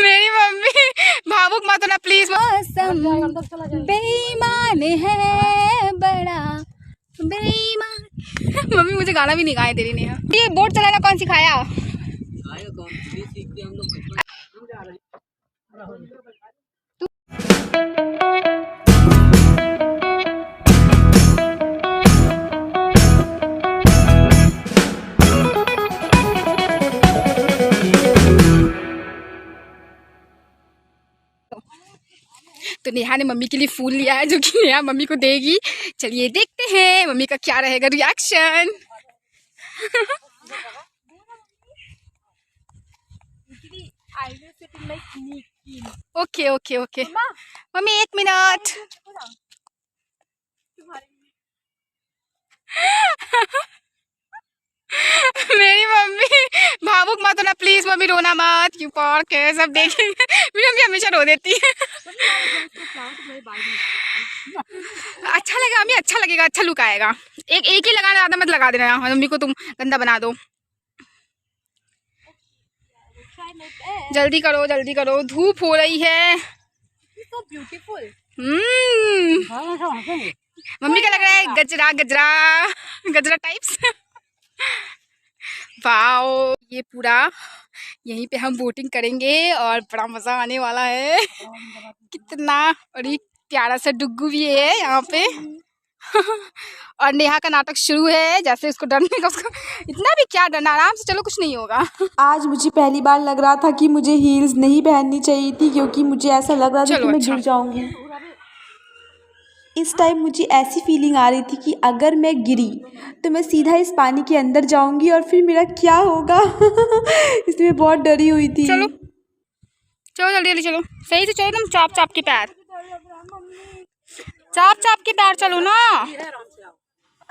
मेरी मम्मी भावुक मत होना प्लीज। मौसम बेईमान है बड़ा बेईमान। मम्मी मुझे गाना भी नहीं गाए दे रही नेहा। ये बोट चलाना कौन सिखाया? तो नेहा ने मम्मी के लिए फूल लिया है जो कि नेहा मम्मी को देगी। चलिए देखते हैं मम्मी का क्या रहेगा reaction. Okay okay okay mummy 1 minute. मेरी मम्मी भावुक मत होना प्लीज। मम्मी रोना मत। क्यों पार के सब देखेंगे। मेरी मम्मी हमेशा रो देती है। अच्छा लगेगा मम्मी, अच्छा लगेगा, अच्छा लुक आएगा। एक ही लगाना, ज़्यादा मत लगा देना मम्मी को, तुम गंदा बना दो। जल्दी करो जल्दी करो, धूप हो रही है। so beautiful। मम्मी क्या लग रहा है? गजरा गजरा गजरा टाइप्स। वाओ, ये पूरा यहीं पे हम बोटिंग करेंगे और बड़ा मजा आने वाला है। कितना और एक प्यारा सा डुग्गू भी है यहाँ पे। और नेहा का नाटक शुरू है। जैसे उसको डरने का, उसको इतना भी क्या डरना, आराम से चलो, कुछ नहीं होगा। आज मुझे पहली बार लग रहा था कि मुझे हील्स नहीं पहननी चाहिए थी, क्योंकि मुझे ऐसा लग रहा था कि मैं गिर जाऊंगी। इस टाइम मुझे ऐसी फीलिंग आ रही थी कि अगर मैं गिरी तो मैं सीधा इस पानी के अंदर जाऊंगी और फिर मेरा क्या होगा। इसलिए मैं बहुत डरी हुई थी। चलो चलो जल्दी जल्दी चलो, सही से चलो, एकदम चाप चाप के पैर, चाप चाप के पैर चलो ना।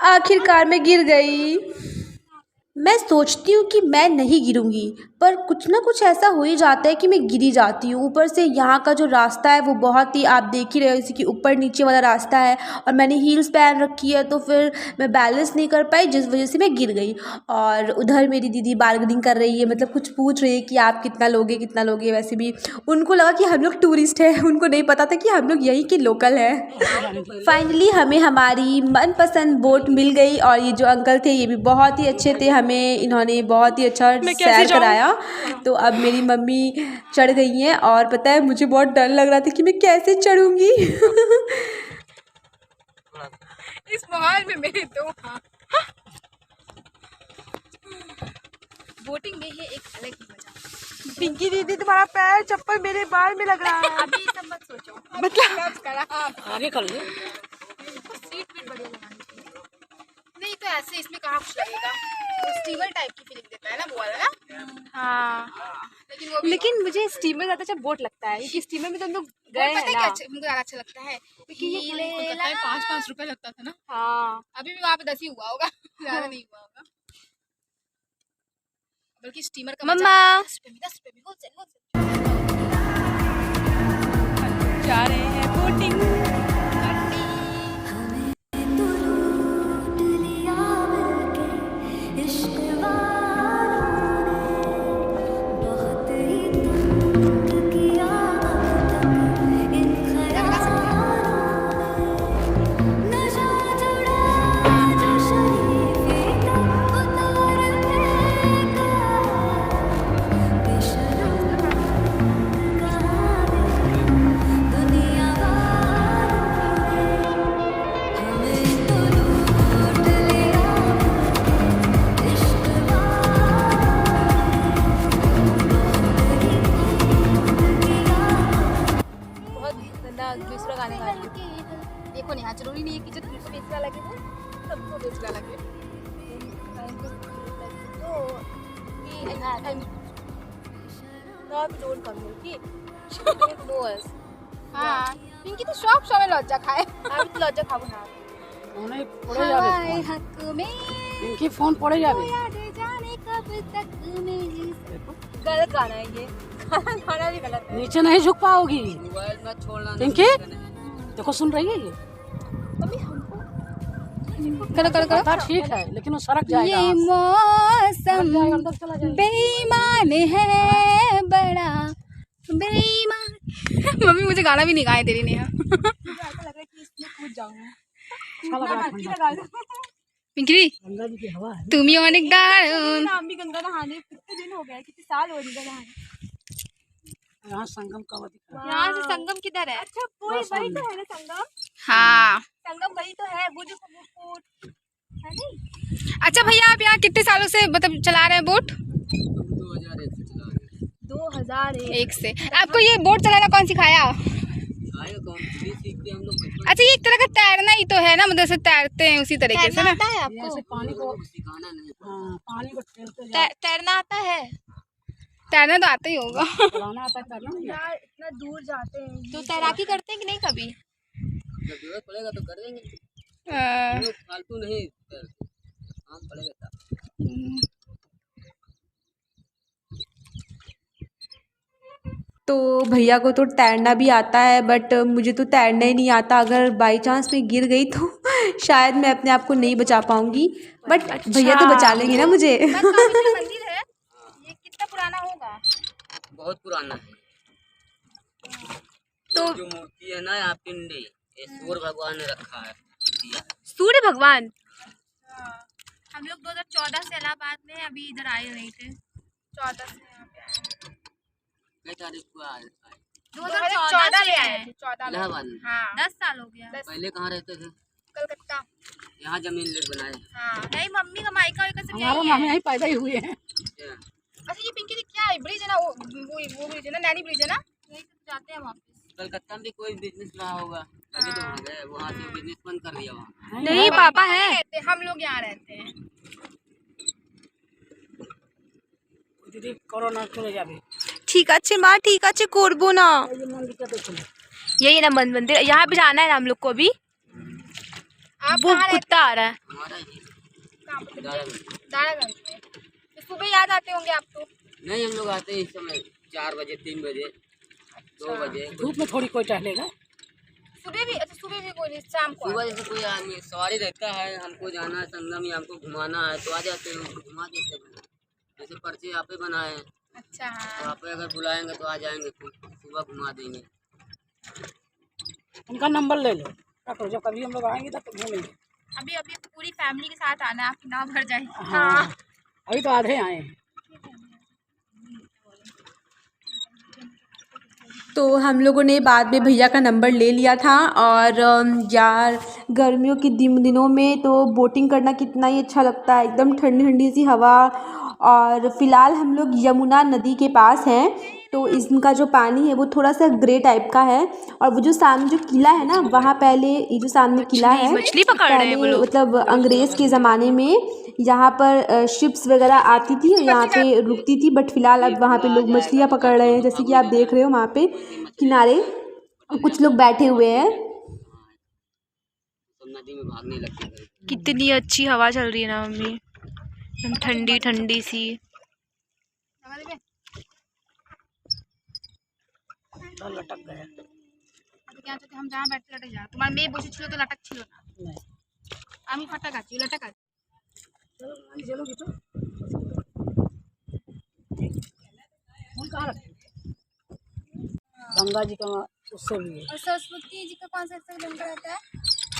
आखिरकार मैं गिर गई। मैं सोचती हूँ कि मैं नहीं गिरूंगी, पर कुछ ना कुछ ऐसा हो ही जाता है कि मैं गिरी जाती हूँ। ऊपर से यहाँ का जो रास्ता है वो बहुत ही, आप देख ही रहे हो, इसी के ऊपर नीचे वाला रास्ता है और मैंने हील्स पहन रखी है, तो फिर मैं बैलेंस नहीं कर पाई, जिस वजह से मैं गिर गई। और उधर मेरी दीदी बार्गेनिंग कर रही है, मतलब कुछ पूछ रही है कि आप कितना लोगे कितना लोगे। वैसे भी उनको लगा कि हम लोग टूरिस्ट हैं, उनको नहीं पता था कि हम लोग यहीं के लोकल हैं। फाइनली हमें हमारी मनपसंद बोट मिल गई और ये जो अंकल थे ये भी बहुत ही अच्छे थे, हमें इन्होंने बहुत ही अच्छा सैर कराया। तो अब मेरी मम्मी चढ़ गई हैं और पता है मुझे बहुत डर लग रहा था कि मैं कैसे चढ़ूंगी। इस माहौल में मेरे दो बोटिंग में है एक अलग ही मजा। पिंकी दीदी तुम्हारा पैर चप्पल मेरे बाल में लग रहा है। अभी सब मत सोचो, मतलब आगे कर लो। सीट भी बढ़िया लगानी चाहिए, नहीं तो ऐसे इसमें कहाँ कुछ लगेगा। तो स्टीमर टाइप की फीलिंग देता है ना वो वाला ना। हाँ लेकिन मुझे स्टीमर ज़्यादा अच्छा बोट लगता है, क्योंकि स्टीमर में तो हम लोग गए हैं ना। मुझे ज़्यादा अच्छा लगता है क्योंकि ये 5-5 रुपए लगता था ना। हाँ अभी भी वहाँ पे 10 ही हुआ होगा, ज़्यादा नहीं हुआ होगा। बल्कि स्टीमर का मम्मा 10 रुपए में जा रहे हैं बोटिंग। दूसरा गाने वाली देखो नहीं, जरूरी नहीं है कि जो तुमको दूसरा लगे वो सबको दूसरा लगे। हाँ पिंकी तो शॉप में लज्जा खाए। আমি তো লজ্জা খাবো না, ফোনে পড়ে যাবে। পিঙ্কি ফোন পড়ে যাবে। गलत गाना है ये। गाना भी गलत है। नीचे नहीं झुक पाओगी मोबाइल मत छोड़ना पिंकी। देखो सुन रही है ये। मम्मी हमको करो करो करो। पता ठीक है लेकिन वो सड़क जाएगा। ये मौसम अंदर चला जाएगा। बेईमान है बड़ा बेईमान। मम्मी मुझे गाना भी नहीं गाए तेरी नेहा। ऐसा लग रहा है कि इसमें कूद जाऊंगा। पिंकी गंगा जी की हवा है। তুমি অনেক দারুণ। हम भी गंगा नहाने कितने दिन हो गए, कितने साल हो गए गंगा नहाने। यहाँ संगम का दिख रहा है। यहाँ से संगम किधर है? अच्छा वही तो है ना संगम। हाँ संगम वही तो है, वो जो है नहीं। अच्छा भैया आप यहाँ कितने सालों से मतलब चला रहे हैं बोट? 2001 से। आपको ये बोट चलाना कौन सिखाया? अच्छा ये एक तरह का तैरना ही तो है ना, मतलब से तैरते हैं उसी तरीके से ना। आता है आपको? ऐसे पानी को सिखाना नहीं, पानी को ठेलते जाओ। तैरना आता है? तैरना तो आता ही होगा। चलाना आता है, तैरना नहीं आता। इतना दूर जाते हैं तो तैराकी करते हैं कि नहीं कभी? जब जरूरत पड़ेगा तो कर देंगे, फालतू नहीं काम पड़ेगा तब। तो भैया को तो तैरना भी आता है, बट मुझे तो तैरना ही नहीं आता। अगर बाई चांस मैं गिर गई तो शायद मैं अपने आप को नहीं बचा पाऊंगी, बट भैया तो बचा लेंगे ना मुझे। मंदिर है, ये कितना पुराना होगा? बहुत पुराना है। तो जो मूर्ति है ना यहाँ पिंडी, ये सूर्य भगवान ने रखा है, दिया है। सूर्य भगवान। हम लोग 2014 से इलाहाबाद में अभी इधर आए नहीं थे। 14 से यहाँ पे आए। कई तारीख को आए? 2014 में आए थे। 14 में। इलाहाबाद में। हाँ 10 साल हो गया। पहले कहाँ रहते थे? कलकत्ता। यहाँ जमीन ले बनाए। हाँ नहीं, मम्मी का मायका वायका सब हमारे यहीं मामे है। यहीं पैदा ही हुए हैं। अच्छा ये पिंकी दी क्या है? ब्रिज है ना, वो ब्रिज है ना, नैनी ब्रिज है ना, वहीं से जाते हैं वापस। कलकत्ता में भी कोई बिजनेस रहा होगा, तभी तो वहाँ गए, वहाँ से बिजनेस बंद कर दिया वहाँ। नहीं पापा है, हम लोग यहाँ रहते हैं। दीदी कोरोना चले जाबे। ठीक अच्छे माँ, ठीक अच्छे करबो ना। ये मंदिर का देखो ना। यही ना मंदिर, यहाँ पे जाना है हम लोग को अभी। वो कुत्ता आ रहा है। हमारा ही दारागंज में। तो सुबह याद आते होंगे आपको? नहीं, हम लोग आते हैं इस समय 4 बजे, 3 बजे, 2 बजे। धूप में थोड़ी कोई टहलेगा। सुबह भी? अच्छा सुबह भी कोई नहीं, शाम को? सुबह जैसे कोई आदमी सवारी रहता है, हमको जाना है संगम या हमको घुमाना है तो आ जाते हैं, उनको घुमा देते हैं। जैसे पर्चे यहाँ पे बनाए हैं, अच्छा तो यहाँ पे अगर बुलाएंगे तो आ जाएंगे, तो सुबह घुमा देंगे। उनका नंबर ले लो, रखो, जब कभी हम लोग आएंगे तब तो घूमेंगे। अभी अभी पूरी फैमिली के साथ आना, आपकी नाव भर जाएगी। हाँ अभी तो आधे आए हैं। तो हम लोगों ने बाद में भैया का नंबर ले लिया था। और यार गर्मियों के दिनों में तो बोटिंग करना कितना ही अच्छा लगता है, एकदम ठंडी ठंडी सी हवा। और फ़िलहाल हम लोग यमुना नदी के पास हैं, तो इसका जो पानी है वो थोड़ा सा ग्रे टाइप का है। और वो जो सामने जो किला है ना, वहाँ पहले ये जो सामने किला है, मछली पकड़ रहे हैं वो पहले लोग। मतलब अंग्रेज़ के ज़माने में यहाँ पर शिप्स वगैरह आती थी और यहाँ पे रुकती थी। बट फिलहाल अब वहाँ पे लोग मछलियाँ पकड़ रहे हैं, जैसे कि आप देख रहे हो वहाँ पे किनारे कुछ लोग बैठे हुए हैं। सब नदी में भागने लगते हैं। कितनी अच्छी हवा चल रही है ना मम्मी, एकदम ठंडी ठंडी सी। लटक गए। हम जहाँ बैठते लटक जा, तुम्हारे मेয়ে বসে ছিল তো লটক ছিল না, नहीं আমি ফাটা গাছি লটক আছে। चलो चलोगी तो फोन कहाँ रखे? गंगा जी का उससे भी है, और सरस्वती जी का कौन सा रंग रहता है?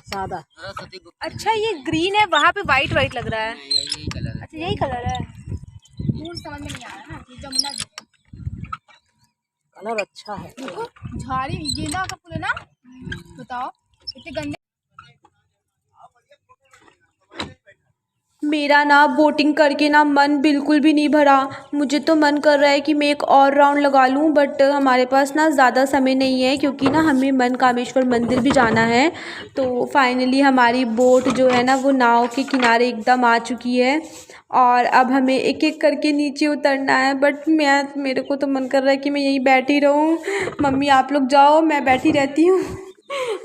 सादा। सरस्वती को अच्छा ये ग्रीन है, वहाँ पे वाइट वाइट लग रहा है। यही कलर है। अच्छा यही कलर है। फूल समझ में नहीं आ रहा ना, ये जमुना जी है। कलर अच्छा है। झाड़ी गेंदा का फूल है ना, बताओ इतने गंदे। मेरा ना बोटिंग करके ना मन बिल्कुल भी नहीं भरा। मुझे तो मन कर रहा है कि मैं एक और राउंड लगा लूँ, बट हमारे पास ना ज़्यादा समय नहीं है, क्योंकि ना हमें मनकामेश्वर मंदिर भी जाना है। तो फाइनली हमारी बोट जो है ना वो नाव के किनारे एकदम आ चुकी है और अब हमें एक एक करके नीचे उतरना है। बट मेरे को तो मन कर रहा है कि मैं यहीं बैठी रहूँ। मम्मी आप लोग जाओ, मैं बैठी रहती हूँ।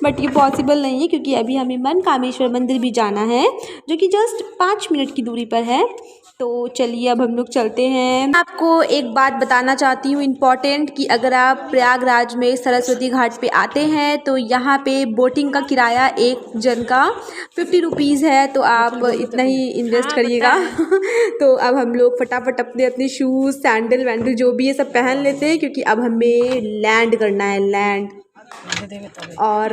बट ये पॉसिबल नहीं है क्योंकि अभी हमें मनकामेश्वर मंदिर भी जाना है जो कि जस्ट 5 मिनट की दूरी पर है। तो चलिए अब हम लोग चलते हैं। आपको एक बात बताना चाहती हूँ इम्पॉर्टेंट कि अगर आप प्रयागराज में सरस्वती घाट पे आते हैं तो यहाँ पे बोटिंग का किराया एक जन का 50 रुपीज़ है, तो आप इतना ही इन्वेस्ट करिएगा। तो अब हम लोग फटाफट अपने अपने शूज़ सैंडल वैंडल जो भी है सब पहन लेते हैं क्योंकि अब हमें लैंड करना है, लैंड। और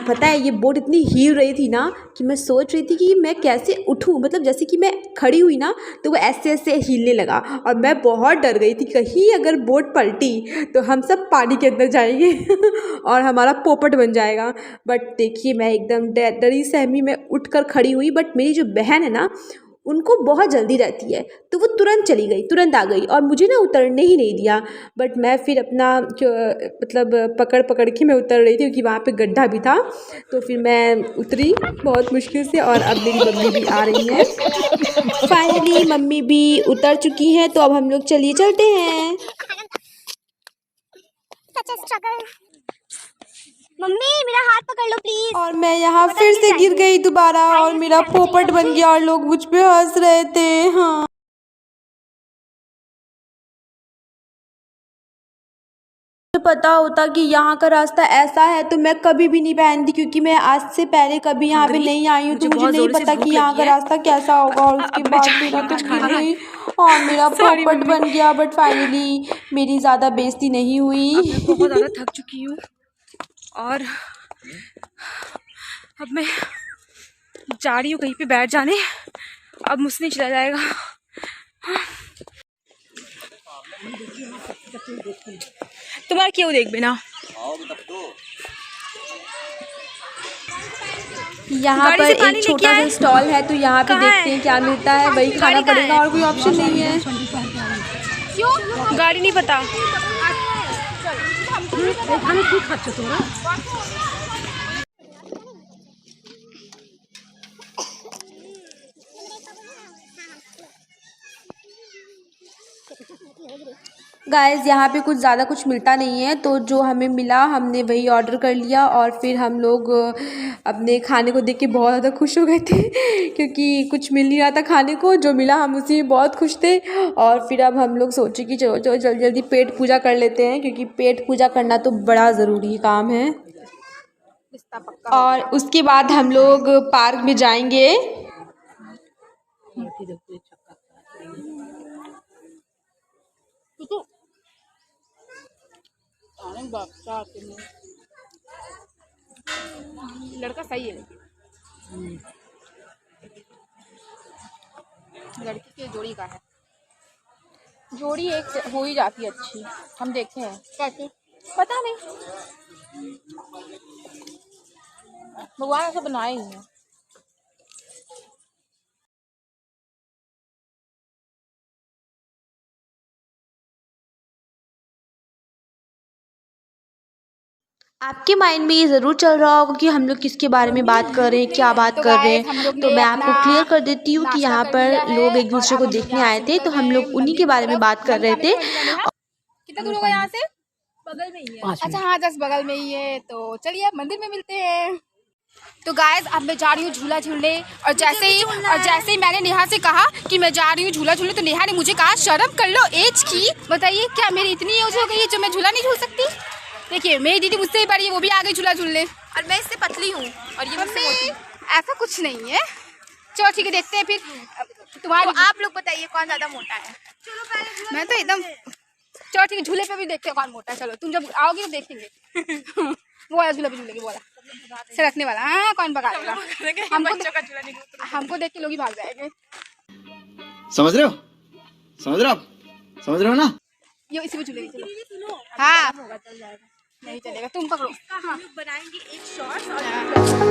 पता है ये बोट इतनी हिल रही थी ना कि मैं सोच रही थी कि मैं कैसे उठूं, मतलब जैसे कि मैं खड़ी हुई ना तो वो ऐसे ऐसे हिलने लगा और मैं बहुत डर गई थी कहीं अगर बोट पलटी तो हम सब पानी के अंदर जाएंगे और हमारा पोपट बन जाएगा। बट देखिए मैं एकदम डरी सहमी में उठकर खड़ी हुई, बट मेरी जो बहन है ना उनको बहुत जल्दी रहती है तो वो तुरंत चली गई, तुरंत आ गई और मुझे ना उतरने ही नहीं दिया। बट मैं फिर अपना मतलब पकड़ पकड़ के मैं उतर रही थी क्योंकि वहाँ पे गड्ढा भी था, तो फिर मैं उतरी बहुत मुश्किल से और अब मेरी मम्मी भी आ रही है। फाइनली मम्मी भी उतर चुकी हैं, तो अब हम लोग चलिए चलते हैं। मम्मी मेरा हाथ पकड़ लो प्लीज। और मैं यहाँ फिर से गिर गई दोबारा और मेरा पोपट बन गया और लोग मुझ पे हंस रहे थे। हाँ मुझे पता होता कि यहाँ का रास्ता ऐसा है तो मैं कभी भी नहीं पहनती, क्योंकि मैं आज से पहले कभी यहाँ पे नहीं आई हूँ तो मुझे नहीं पता कि यहाँ का रास्ता कैसा होगा। और उसके बाद मेरा तो गिर गई और मेरा पोपट बन गया। बट फाइनली मेरी ज़्यादा बेइज्जती नहीं हुई। बहुत ज़्यादा थक चुकी हूँ और अब मैं जा रही हूँ कहीं पे बैठ जाने, अब मुझसे नहीं चला जाएगा। तुम्हारा क्यों देख बिना यहाँ पर एक छोटा सा स्टॉल है तो यहाँ पे देखते हैं क्या मिलता है, वही खाना पड़ेगा और कोई ऑप्शन नहीं है। क्यों गाड़ी नहीं पता। गाइस यहाँ पे कुछ ज़्यादा कुछ मिलता नहीं है तो जो हमें मिला हमने वही ऑर्डर कर लिया और फिर हम लोग अपने खाने को देख के बहुत ज़्यादा खुश हो गए थे क्योंकि कुछ मिल नहीं रहा था खाने को, जो मिला हम उसी में बहुत खुश थे। और फिर अब हम लोग सोचे कि चलो चलो जल्दी जल्दी पेट पूजा कर लेते हैं क्योंकि पेट पूजा करना तो बड़ा ज़रूरी काम है। और उसके बाद हम लोग पार्क में जाएंगे। लड़का सही है, लड़की के जोड़ी का है, जोड़ी एक हो ही जाती है अच्छी। हम देखते हैं कैसे, पता नहीं भगवान ऐसा बनाए ही है। आपके माइंड में ये ज़रूर चल रहा होगा कि हम लोग किसके बारे में बात कर रहे हैं, क्या बात कर रहे हैं। तो मैं आपको क्लियर कर देती हूँ कि यहाँ पर लोग एक दूसरे को देखने आए थे तो हम लोग उन्हीं के बारे में बात कर रहे थे। कितना दूर होगा यहाँ से? बगल में ही है। अच्छा हाँ, जस्ट बगल में ही है। तो चलिए अब मंदिर में मिलते हैं। तो गाइस अब मैं जा रही हूँ झूला झूलने और जैसे ही मैंने नेहा से कहा कि मैं जा रही हूँ झूला झूलने तो नेहा ने मुझे कहा शर्म कर लो एज की। बताइए क्या मेरी इतनी एज हो गई है जो मैं झूला नहीं झूल सकती? देखिए मेरी दीदी मुझसे ही बड़ी है, वो भी आ गई झूला झूलने और मैं इससे पतली हूँ और ये मुझसे मोटी। ऐसा कुछ नहीं है। चलो ठीक है देखते हैं फिर तुम्हारा। तो आप लोग बताइए कौन ज्यादा मोटा है? चलो पहले मैं तो एकदम। चलो ठीक है झूले पे भी देखते हैं कौन मोटा है। चलो तुम जब आओगे तो देखेंगे। वो वाला झूला भी झूलेगी, बोला से रखने वाला। हाँ कौन भगाएगा हमको देख के लोग ही भाग जाएंगे। समझ रहे हो? समझ रहे हो ना? ये इसी को झूलेगी। चलो हाँ नहीं चलेगा, तुम पकड़ो। हम लोग बनाएंगे एक शॉट।